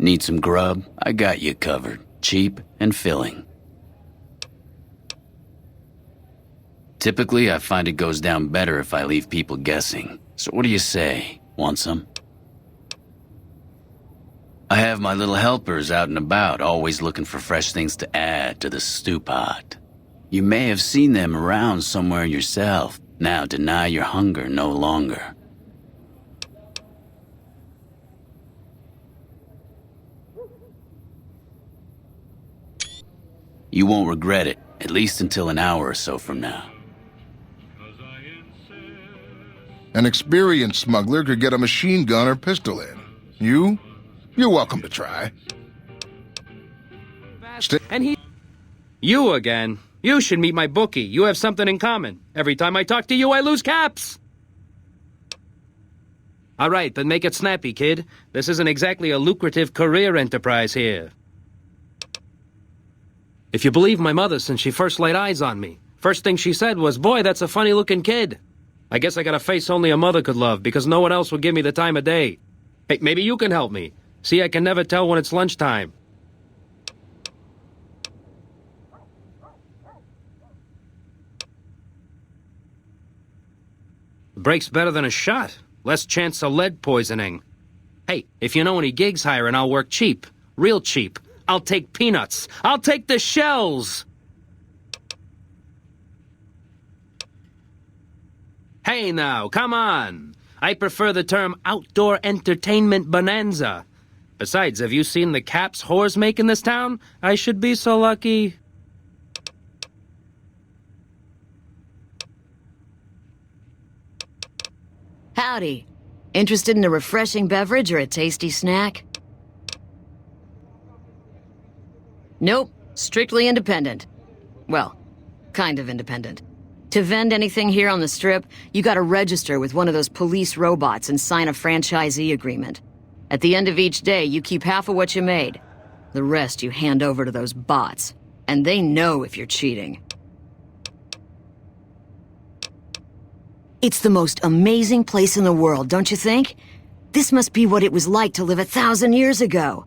Need some grub? I got you covered. Cheap and filling. Typically, I find it goes down better if I leave people guessing. So what do you say? Want some? I have my little helpers out and about, always looking for fresh things to add to the stew pot. You may have seen them around somewhere yourself. Now deny your hunger no longer. You won't regret it, at least until an hour or so from now. An experienced smuggler could get a machine gun or pistol in. You're welcome to try. You again? You should meet my bookie. You have something in common. Every time I talk to you, I lose caps. All right, but make it snappy, kid. This isn't exactly a lucrative career enterprise here. If you believe my mother since she first laid eyes on me, first thing she said was, boy, that's a funny-looking kid. I guess I got a face only a mother could love because no one else would give me the time of day. Hey, maybe you can help me. See, I can never tell when it's lunchtime. The break's better than a shot. Less chance of lead poisoning. Hey, if you know any gigs hiring, I'll work cheap. Real cheap. I'll take peanuts. I'll take the shells. Hey now, come on. I prefer the term outdoor entertainment bonanza. Besides, have you seen the caps whores make in this town? I should be so lucky. Howdy. Interested in a refreshing beverage or a tasty snack? Nope. Strictly independent. Well, kind of independent. To vend anything here on the Strip, you gotta register with one of those police robots and sign a franchisee agreement. At the end of each day, you keep half of what you made. The rest you hand over to those bots. And they know if you're cheating. It's the most amazing place in the world, don't you think? This must be what it was like to live 1,000 years ago.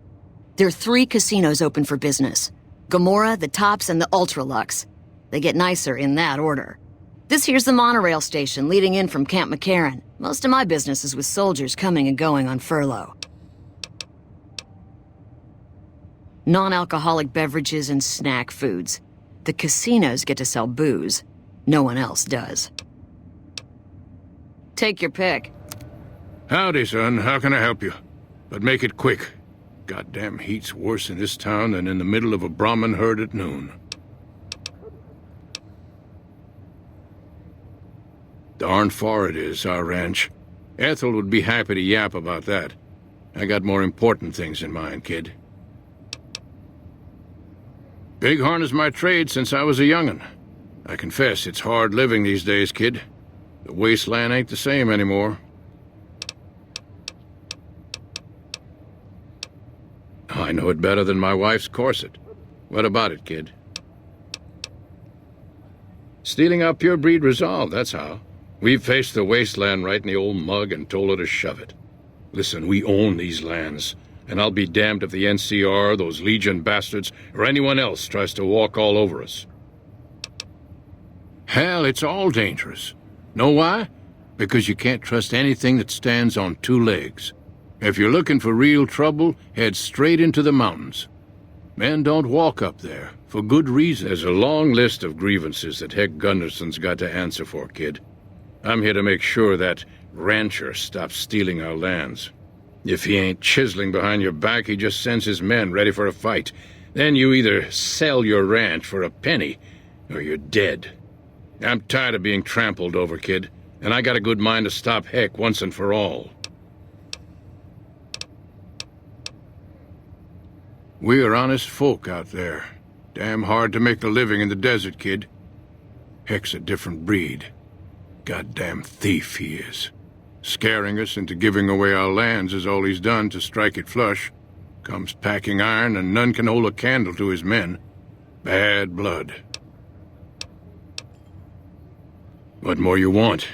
There are 3 casinos open for business. Gomorrah, the Tops, and the Ultralux. They get nicer in that order. This here's the monorail station leading in from Camp McCarran. Most of my business is with soldiers coming and going on furlough. Non-alcoholic beverages and snack foods. The casinos get to sell booze. No one else does. Take your pick. Howdy, son. How can I help you? But make it quick. Goddamn heat's worse in this town than in the middle of a Brahmin herd at noon. Darn far it is, our ranch. Ethel would be happy to yap about that. I got more important things in mind, kid. Bighorn is my trade since I was a young'un. I confess it's hard living these days, kid. The wasteland ain't the same anymore. I know it better than my wife's corset. What about it, kid? Stealing our pure breed resolve, that's how. We've faced the wasteland right in the old mug and told her to shove it. Listen, we own these lands, and I'll be damned if the NCR, those Legion bastards, or anyone else tries to walk all over us. Hell, it's all dangerous. Know why? Because you can't trust anything that stands on 2 legs. If you're looking for real trouble, head straight into the mountains. Men don't walk up there, for good reason. There's a long list of grievances that Heck Gunderson's got to answer for, kid. I'm here to make sure that rancher stops stealing our lands. If he ain't chiseling behind your back, he just sends his men ready for a fight. Then you either sell your ranch for a penny, or you're dead. I'm tired of being trampled over, kid, and I got a good mind to stop Heck once and for all. We are honest folk out there. Damn hard to make a living in the desert, kid. Heck's a different breed. Goddamn thief he is. Scaring us into giving away our lands is all he's done to strike it flush. Comes packing iron and none can hold a candle to his men. Bad blood. What more you want?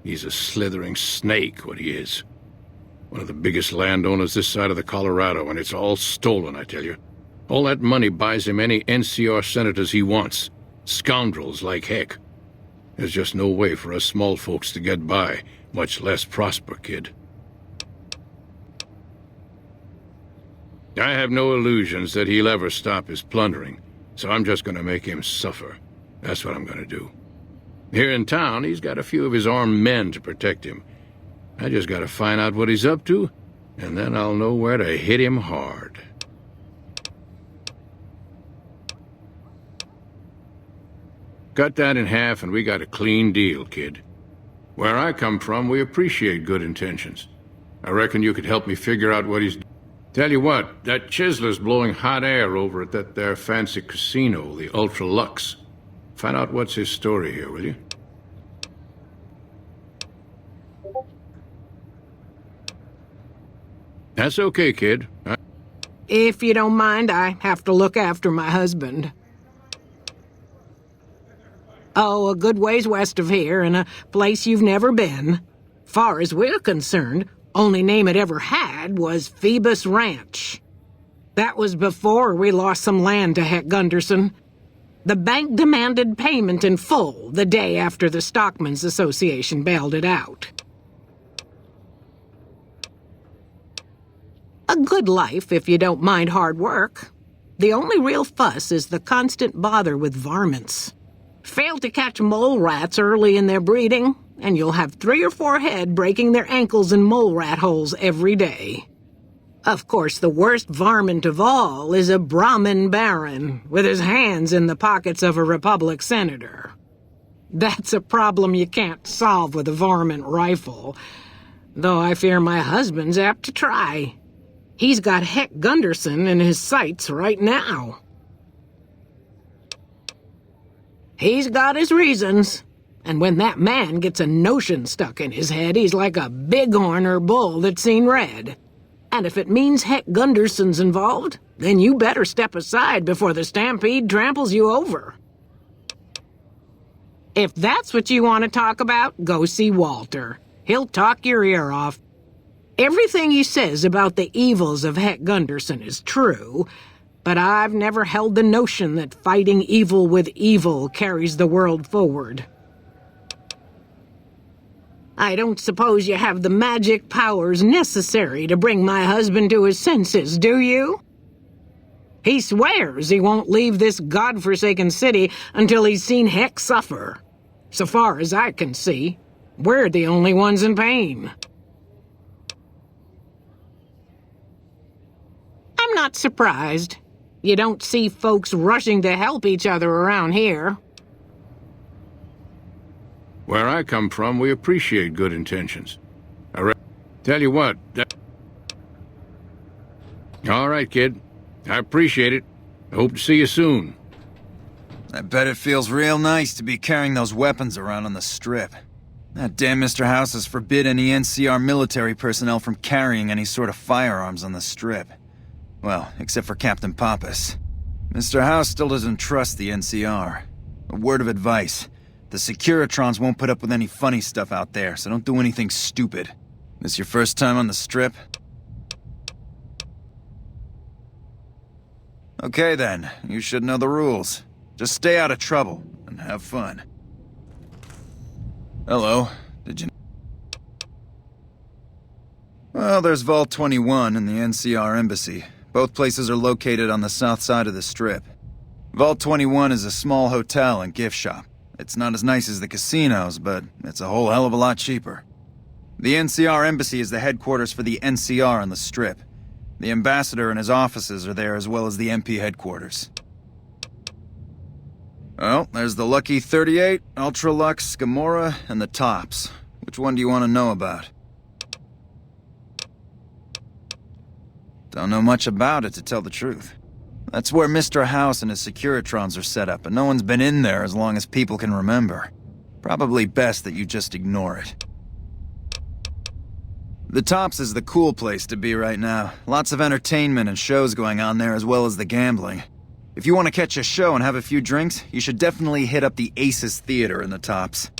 He's a slithering snake, what he is. One of the biggest landowners this side of the Colorado, and it's all stolen, I tell you. All that money buys him any NCR senators he wants. Scoundrels like heck. There's just no way for us small folks to get by, much less prosper, kid. I have no illusions that he'll ever stop his plundering, so I'm just gonna make him suffer. That's what I'm gonna do. Here in town, he's got a few of his armed men to protect him. I just gotta find out what he's up to, and then I'll know where to hit him hard. Cut that in half and we got a clean deal, kid. Where I come from, we appreciate good intentions. I reckon you could help me figure out what he's... Tell you what, that Chisler's blowing hot air over at that there fancy casino, the Ultra Lux. Find out what's his story here, will you? That's okay, kid. If you don't mind, I have to look after my husband. Oh, a good ways west of here, in a place you've never been. Far as we're concerned, only name it ever had was Phoebus Ranch. That was before we lost some land to Heck Gunderson. The bank demanded payment in full the day after the Stockmen's Association bailed it out. A good life if you don't mind hard work. The only real fuss is the constant bother with varmints. Fail to catch mole rats early in their breeding, and you'll have 3 or 4 head breaking their ankles in mole rat holes every day. Of course, the worst varmint of all is a Brahmin baron, with his hands in the pockets of a Republic senator. That's a problem you can't solve with a varmint rifle, though I fear my husband's apt to try. He's got Heck Gunderson in his sights right now. He's got his reasons, and when that man gets a notion stuck in his head, he's like a bighorn or bull that's seen red. And if it means Heck Gunderson's involved, then you better step aside before the stampede tramples you over. If that's what you want to talk about, go see Walter. He'll talk your ear off. Everything he says about the evils of Heck Gunderson is true, but I've never held the notion that fighting evil with evil carries the world forward. I don't suppose you have the magic powers necessary to bring my husband to his senses, do you? He swears he won't leave this godforsaken city until he's seen Heck suffer. So far as I can see, we're the only ones in pain. I'm not surprised. You don't see folks rushing to help each other around here. Where I come from, we appreciate good intentions. Tell you what, All right, kid. I appreciate it. I hope to see you soon. I bet it feels real nice to be carrying those weapons around on the Strip. That damn Mr. House has forbid any NCR military personnel from carrying any sort of firearms on the Strip. Well, except for Captain Pappas. Mr. House still doesn't trust the NCR. A word of advice. The Securitrons won't put up with any funny stuff out there, so don't do anything stupid. This your first time on the Strip? Okay then, you should know the rules. Just stay out of trouble, and have fun. Hello, did you... Well, there's Vault 21 and the NCR Embassy. Both places are located on the south side of the Strip. Vault 21 is a small hotel and gift shop. It's not as nice as the casinos, but it's a whole hell of a lot cheaper. The NCR Embassy is the headquarters for the NCR on the Strip. The ambassador and his offices are there as well as the MP headquarters. Well, there's the Lucky 38, Ultra Lux, Gamora, and the Tops. Which one do you want to know about? Don't know much about it, to tell the truth. That's where Mr. House and his Securitrons are set up, and no one's been in there as long as people can remember. Probably best that you just ignore it. The Tops is the cool place to be right now. Lots of entertainment and shows going on there as well as the gambling. If you want to catch a show and have a few drinks, you should definitely hit up the Aces Theater in the Tops.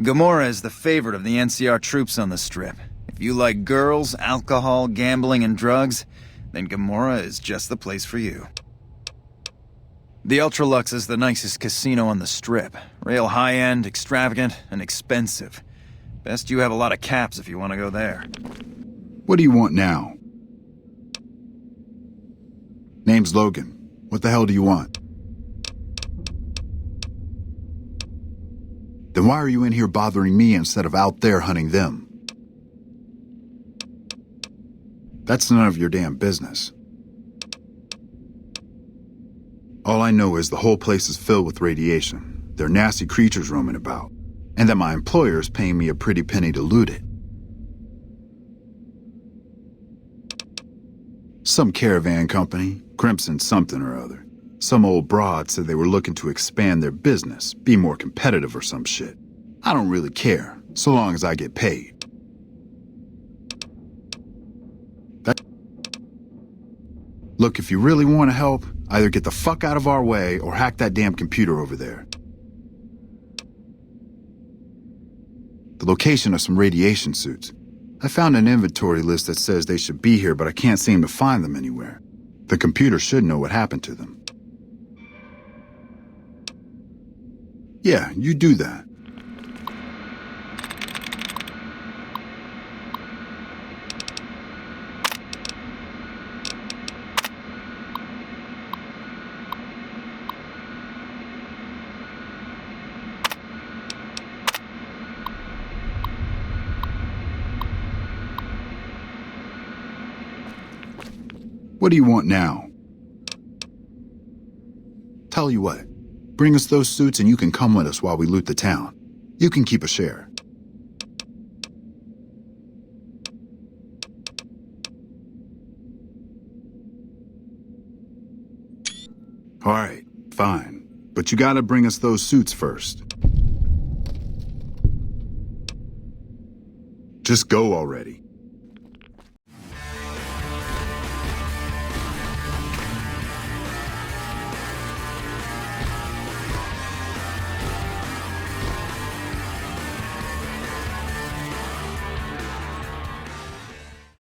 Gamora is the favorite of the NCR troops on the Strip. If If you like girls, alcohol, gambling, and drugs, then Gomorrah is just the place for you. The Ultralux is the nicest casino on the Strip. Real high-end, extravagant, and expensive. Best you have a lot of caps if you want to go there. What do you want now? Name's Logan. What the hell do you want? Then why are you in here bothering me instead of out there hunting them? That's none of your damn business. All I know is the whole place is filled with radiation. There are nasty creatures roaming about. And that my employer is paying me a pretty penny to loot it. Some caravan company, Crimson something or other. Some old broad said they were looking to expand their business, be more competitive or some shit. I don't really care, so long as I get paid. Look, if you really want to help, either get the fuck out of our way or hack that damn computer over there. The location of some radiation suits. I found an inventory list that says they should be here, but I can't seem to find them anywhere. The computer should know what happened to them. Yeah, you do that. What do you want now? Tell you what, bring us those suits and you can come with us while we loot the town. You can keep a share. All right, fine. But you gotta bring us those suits first. Just go already.